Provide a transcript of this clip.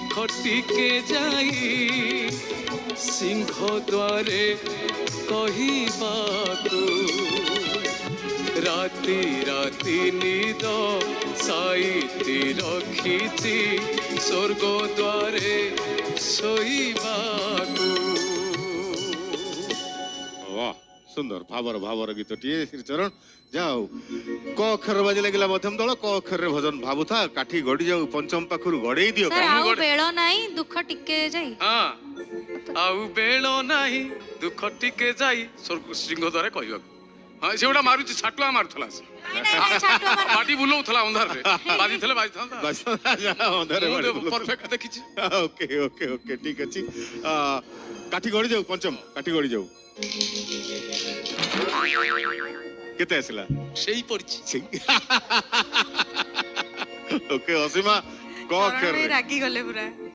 ଦୁଃଖଟିକେ ଯାଇ ସିଂହ ଦ୍ୱାରେ କହିବାକୁ ରାତି ରାତି ନିଦ ସାଇତି ରଖିଛି ସ୍ୱର୍ଗ ଦ୍ୱାରେ ଶୋଇବାକୁ। वाह सुंदर भावर भावर गीतटीए श्रीचरण जाओ क अक्षर बाजे लगिला मध्यम दल क अक्षर रे भजन भाबुथा काठी गड़ी जाऊ पंचम पाखरु गड़ेई दियो सर आउ बेଳ ନାହିଁ ଦୁଃଖ ଟିକେ ଯାଇ ହଁ ଆଉ ବେଳ ନାହିଁ ଦୁଃଖ ଟିକେ ଯାଇ ସିଂହ ଦ୍ୱାରେ କହିବାକୁ। ହଁ ସେ ଗୋଟା ମାରୁଛି ଛାଟୁଆ ମାରୁଥିଲା ସେ ବାଟି ବୁଲଉଥିଲା ଅନ୍ଧାରରେ ବାଜିଥିଲେ ବାଜିଥାନ୍ତା। बस जा अंधारे ପରଫେକ୍ଟ ଦେଖିଛି। ओके ओके ओके ठीक अछि काठी गड़ी जाऊ पंचम काठी गड़ी जाऊ केते आसला ସେଇ ପଡିଛି। ओके असीमा क अक्षर रे ରାଗି ଗଲେ ପୁରା।